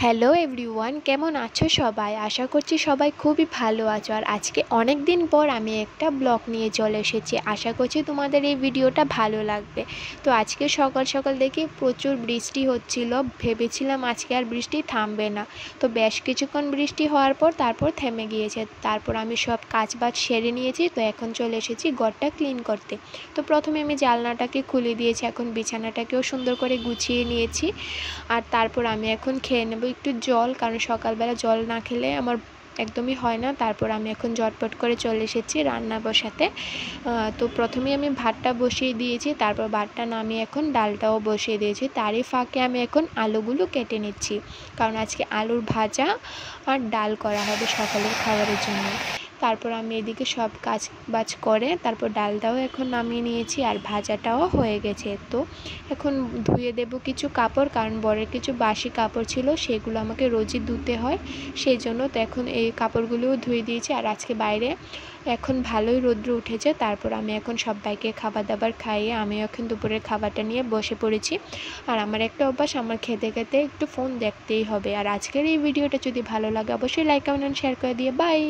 Hello everyone, কেমন আছো সবাই? আশা করছি সবাই খুবই ভালো আছো। আর আজকে অনেক দিন পর আমি একটা ব্লগ নিয়ে চলে এসেছি। আশা করছি তোমাদের এই ভিডিওটা ভালো লাগবে। তো আজকে সকাল সকাল দেখি প্রচুর বৃষ্টি হচ্ছিল, ভেবেছিলাম আজকে আর বৃষ্টি থামবে না। তো বেশ কিছুক্ষণ বৃষ্টি হওয়ার পর তারপর থেমে গিয়েছে। তারপর আমি সব কাজবাজ সেরে নিয়েছি। তো এখন চলে এসেছি ঘরটা ক্লিন করতে। তো প্রথমে আমি জানলাটাকে খুলে দিয়েছি, এখন বিছানাটাকেও সুন্দর করে গুছিয়ে নিয়েছি। আর তারপর আমি এখন খেয়ে নেব একটু জল, কারণ সকালবেলা জল না খেলে আমার একদমই হয় না। তারপর আমি এখন ঝটপট করে চলে এসেছি রান্না বসাতে। তো প্রথমেই আমি ভাতটা বসিয়ে দিয়েছি, তারপর ভাতটা নামিয়ে এখন ডালটাও বসিয়ে দিয়েছি। তারই ফাঁকে আমি এখন আলুগুলো কেটে নিচ্ছি, কারণ আজকে আলুর ভাজা আর ডাল করা হবে সকালের খাবারের জন্য। তারপর আমি এদিকে সব কাজ বাজ করে তারপর ডালটাও এখন নামিয়ে নিয়েছি, আর ভাজাটাও হয়ে গেছে। তো এখন ধুয়ে দেব কিছু কাপড়, কারণ বরের কিছু বাসি কাপড় ছিল, সেগুলো আমাকে রোজই ধুতে হয়, সেই জন্য। তো এখন এই কাপড়গুলোও ধুয়ে দিয়েছি। আর আজকে বাইরে এখন ভালোই রৌদ্র উঠেছে। তারপর আমি এখন সবাইকে খাবার দাবার খাইয়ে আমিও এখন দুপুরের খাবারটা নিয়ে বসে পড়েছি। আর আমার একটা অভ্যাস, আমার খেতে খেতে একটু ফোন দেখতেই হবে। আর আজকের এই ভিডিওটা যদি ভালো লাগে অবশ্যই লাইক কমেন্ট শেয়ার করে দিয়ে বাই।